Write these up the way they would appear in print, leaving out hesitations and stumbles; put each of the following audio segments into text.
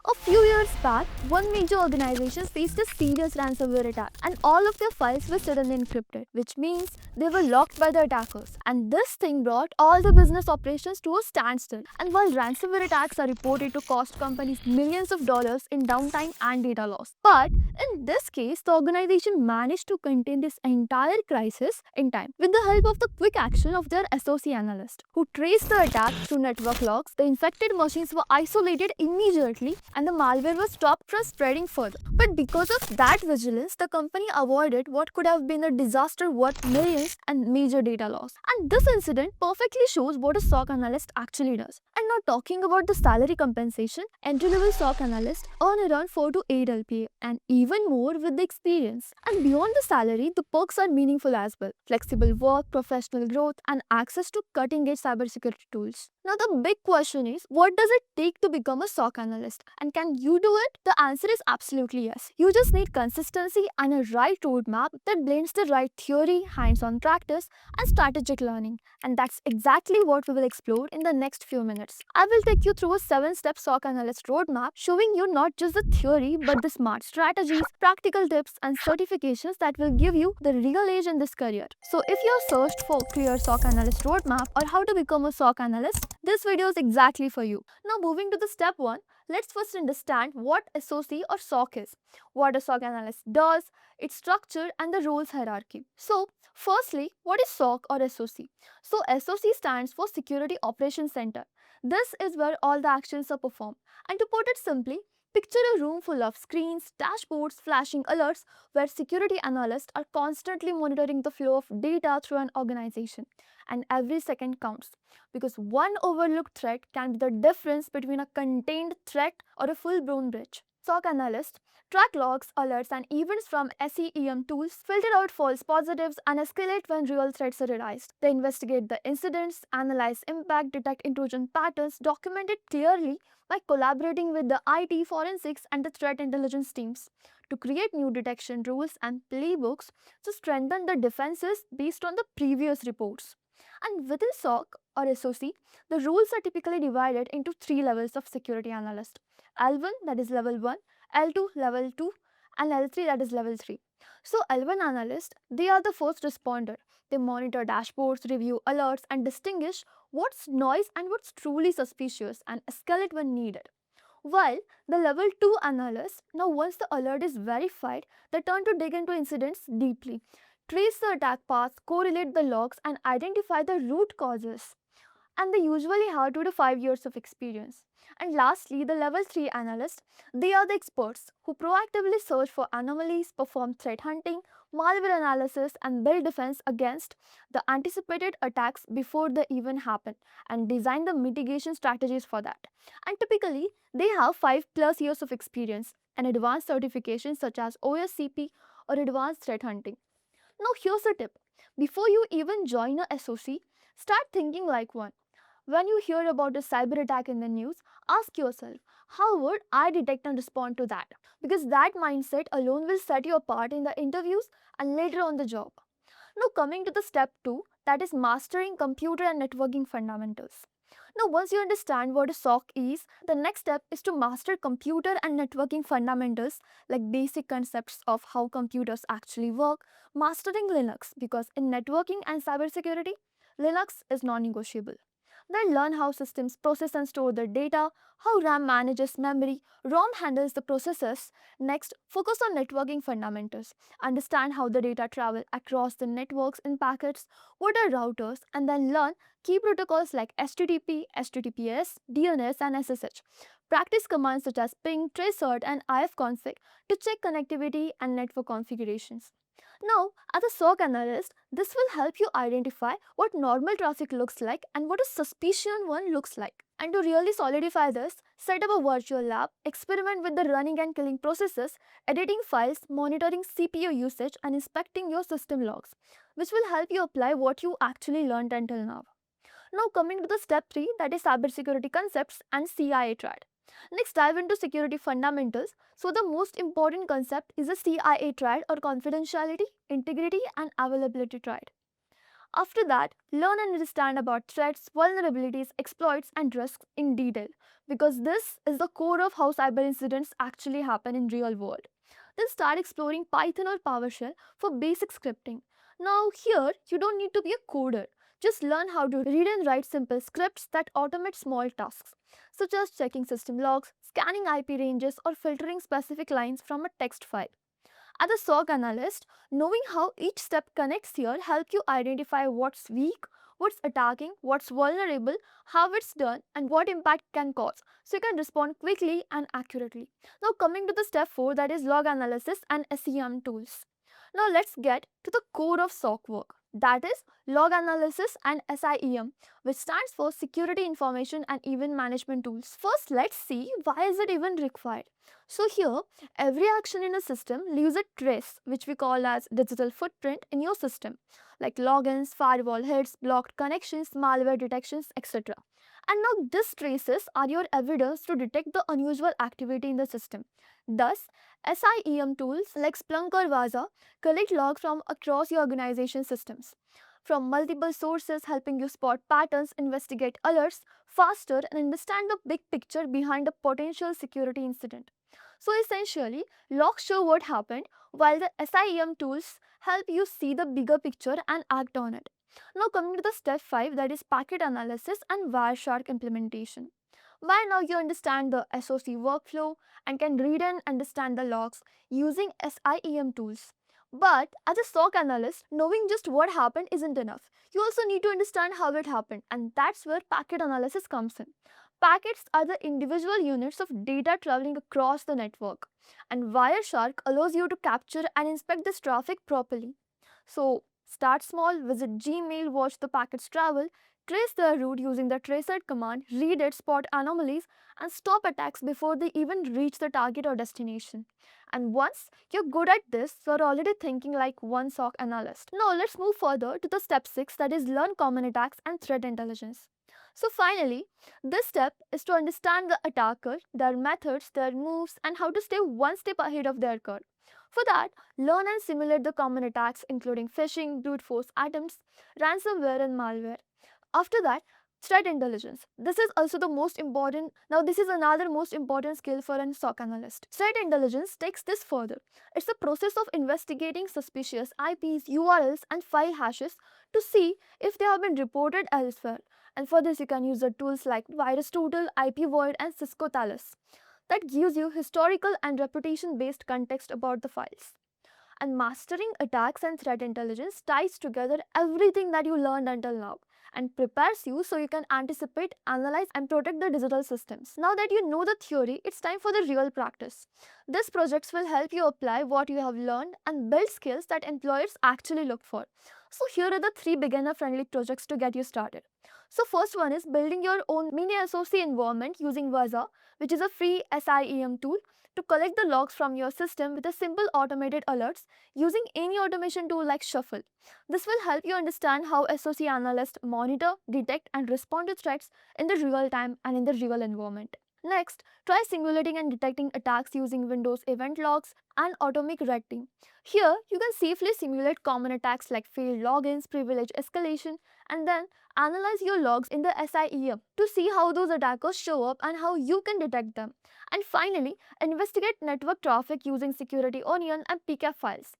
A few years back, one major organization faced a serious ransomware attack and all of their files were suddenly encrypted, which means they were locked by the attackers. And this thing brought all the business operations to a standstill. And while ransomware attacks are reported to cost companies millions of dollars in downtime and data loss, but in this case, the organization managed to contain this entire crisis in time with the help of the quick action of their SOC analyst, who traced the attack through network logs. The infected machines were isolated immediately and the malware was stopped from spreading further. But because of that vigilance, the company avoided what could have been a disaster worth millions and major data loss. And this incident perfectly shows what a SOC analyst actually does. And now talking about the salary compensation, entry-level SOC analysts earn around 4 to 8 LPA and even more with the experience. And beyond the salary, the perks are meaningful as well. Flexible work, professional growth, and access to cutting-edge cybersecurity tools. Now the big question is, what does it take to become a SOC analyst? And can you do it? The answer is absolutely yes. You just need consistency and a right roadmap that blends the right theory, hands-on practice, and strategic learning. And that's exactly what we will explore in the next few minutes. I will take you through a 7-step SOC analyst roadmap showing you not just the theory but the smart strategies, practical tips, and certifications that will give you the real edge in this career. So if you have searched for clear SOC analyst roadmap or how to become a SOC analyst, this video is exactly for you. Now moving to the step 1, let's first understand what SOC or SOC is, what a SOC analyst does, its structure, and the roles hierarchy. So firstly, what is SOC or SOC? So SOC stands for Security Operations Center. This is where all the actions are performed. And to put it simply, picture a room full of screens, dashboards, flashing alerts where security analysts are constantly monitoring the flow of data through an organization. And every second counts because one overlooked threat can be the difference between a contained threat or a full-blown breach. SOC analysts track logs, alerts, and events from SIEM tools, filter out false positives, and escalate when real threats are realized. They investigate the incidents, analyze impact, detect intrusion patterns, document it clearly by collaborating with the IT, forensics, and the threat intelligence teams to create new detection rules and playbooks to strengthen the defenses based on the previous reports. And within SOC or SOC, the roles are typically divided into 3 levels of security analyst. L1, that is level 1, L2, level 2, and L3, that is level 3. So L1 analyst, they are the first responder. They monitor dashboards, review alerts, and distinguish what's noise and what's truly suspicious and escalate when needed. While the level 2 analysts, now once the alert is verified, they turn to dig into incidents deeply, trace the attack path, correlate the logs, and identify the root causes. And they usually have 2 to 5 years of experience. And lastly, the level 3 analysts, they are the experts who proactively search for anomalies, perform threat hunting, malware analysis, and build defense against the anticipated attacks before they even happen and design the mitigation strategies for that. And typically, they have 5+ years of experience and advanced certifications such as OSCP or advanced threat hunting. Now here's a tip. Before you even join a SOC, start thinking like one. When you hear about a cyber attack in the news, ask yourself, how would I detect and respond to that? Because that mindset alone will set you apart in the interviews and later on the job. Now coming to the step 2, that is mastering computer and networking fundamentals. Now once you understand what a SOC is, the next step is to master computer and networking fundamentals like basic concepts of how computers actually work, mastering Linux because in networking and cybersecurity, Linux is non-negotiable. Then learn how systems process and store their data, how RAM manages memory, ROM handles the processes. Next, focus on networking fundamentals. Understand how the data travel across the networks in packets, what are routers, and then learn key protocols like HTTP, HTTPS, DNS, and SSH. Practice commands such as ping, tracert, and ifconfig to check connectivity and network configurations. Now, as a SOC analyst, this will help you identify what normal traffic looks like and what a suspicious one looks like. And to really solidify this, set up a virtual lab, experiment with the running and killing processes, editing files, monitoring CPU usage, and inspecting your system logs, which will help you apply what you actually learned until now. Now coming to the step 3, that is cybersecurity concepts and CIA Triad. Next, dive into security fundamentals. So the most important concept is a CIA triad or confidentiality, integrity, and availability triad. After that, learn and understand about threats, vulnerabilities, exploits, and risks in detail because this is the core of how cyber incidents actually happen in real world. Then start exploring Python or PowerShell for basic scripting. Now here, you don't need to be a coder. Just learn how to read and write simple scripts that automate small tasks, such as checking system logs, scanning IP ranges, or filtering specific lines from a text file. As a SOC analyst, knowing how each step connects here helps you identify what's weak, what's attacking, what's vulnerable, how it's done, and what impact can cause, so you can respond quickly and accurately. Now coming to the step 4, that is log analysis and SIEM tools. Now let's get to the core of SOC work, that is log analysis and SIEM, which stands for Security Information and Event Management Tools. First, let's see why is it even required. So here, every action in a system leaves a trace, which we call as digital footprint in your system, like logins, firewall hits, blocked connections, malware detections, etc. And now these traces are your evidence to detect the unusual activity in the system. Thus, SIEM tools like Splunk or Vaza collect logs from across your organization systems, from multiple sources, helping you spot patterns, investigate alerts faster, and understand the big picture behind a potential security incident. So essentially, logs show what happened, while the SIEM tools help you see the bigger picture and act on it. Now coming to the step 5, that is packet analysis and Wireshark implementation. By now you understand the SOC workflow and can read and understand the logs using SIEM tools. But as a SOC analyst, knowing just what happened isn't enough. You also need to understand how it happened, and that's where packet analysis comes in. Packets are the individual units of data traveling across the network, and Wireshark allows you to capture and inspect this traffic properly. So, start small, visit Gmail, watch the packets travel, trace their route using the traceroute command, read it, spot anomalies, and stop attacks before they even reach the target or destination. And once you're good at this, you're already thinking like one SOC analyst. Now, let's move further to the step 6, that is learn common attacks and threat intelligence. So finally, this step is to understand the attacker, their methods, their moves, and how to stay one step ahead of their curve. For that, learn and simulate the common attacks including phishing, brute force attempts, ransomware, and malware. After that, threat intelligence. This is also the most important. Now, this is another most important skill for an SOC analyst. Threat intelligence takes this further. It's the process of investigating suspicious IPs, URLs, and file hashes to see if they have been reported elsewhere. And for this, you can use the tools like VirusTotal, IP Void, and Cisco Talos. That gives you historical and reputation based context about the files. And mastering attacks and threat intelligence ties together everything that you learned until now and prepares you so you can anticipate, analyze, and protect the digital systems. Now that you know the theory, it's time for the real practice. These projects will help you apply what you have learned and build skills that employers actually look for. So here are the 3 beginner-friendly projects to get you started. So first one is building your own mini SOC environment using Vaza, which is a free SIEM tool to collect the logs from your system with a simple automated alerts using any automation tool like Shuffle. This will help you understand how SOC analysts monitor, detect, and respond to threats in the real time and in the real environment. Next, try simulating and detecting attacks using Windows event logs and Atomic Red Team. Here, you can safely simulate common attacks like failed logins, privilege escalation, and then analyze your logs in the SIEM to see how those attackers show up and how you can detect them. And finally, investigate network traffic using Security Onion and PCAP files.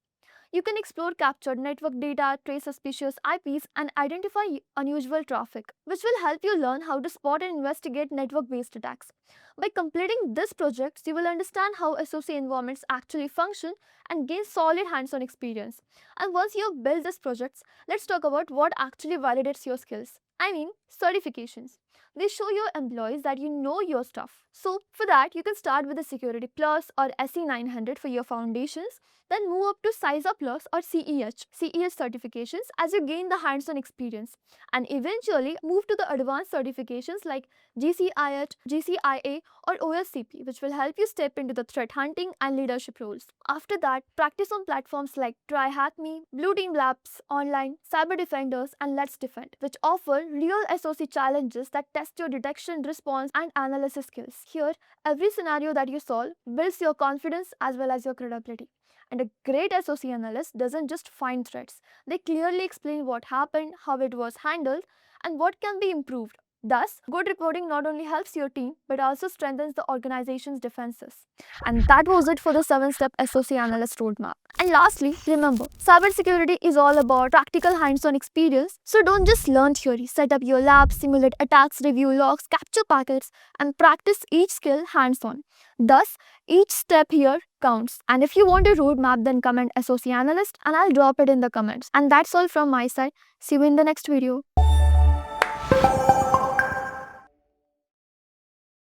You can explore captured network data, trace suspicious IPs, and identify unusual traffic, which will help you learn how to spot and investigate network-based attacks. By completing these projects, you will understand how SOC environments actually function and gain solid hands-on experience. And once you have built these projects, let's talk about what actually validates your skills. I mean, certifications. They show your employees that you know your stuff. So, for that, you can start with the Security Plus or SE 900 for your foundations, then move up to CISA Plus or CEH certifications as you gain the hands-on experience, and eventually move to the advanced certifications like GCIH, GCIA, or OSCP, which will help you step into the threat hunting and leadership roles. After that, practice on platforms like TryHackMe, Blue Team Labs Online, Cyber Defenders, and Let's Defend, which offer real SOC challenges that test your detection, response, and analysis skills. Here, every scenario that you solve builds your confidence as well as your credibility. And a great SOC analyst doesn't just find threats, they clearly explain what happened, how it was handled, and what can be improved. Thus, good reporting not only helps your team but also strengthens the organization's defenses. And that was it for the 7-step SOC Analyst Roadmap. And lastly, remember, cybersecurity is all about practical hands-on experience. So don't just learn theory, set up your lab, simulate attacks, review logs, capture packets, and practice each skill hands-on. Thus, each step here counts. And if you want a roadmap, then comment SOC Analyst and I'll drop it in the comments. And that's all from my side. See you in the next video.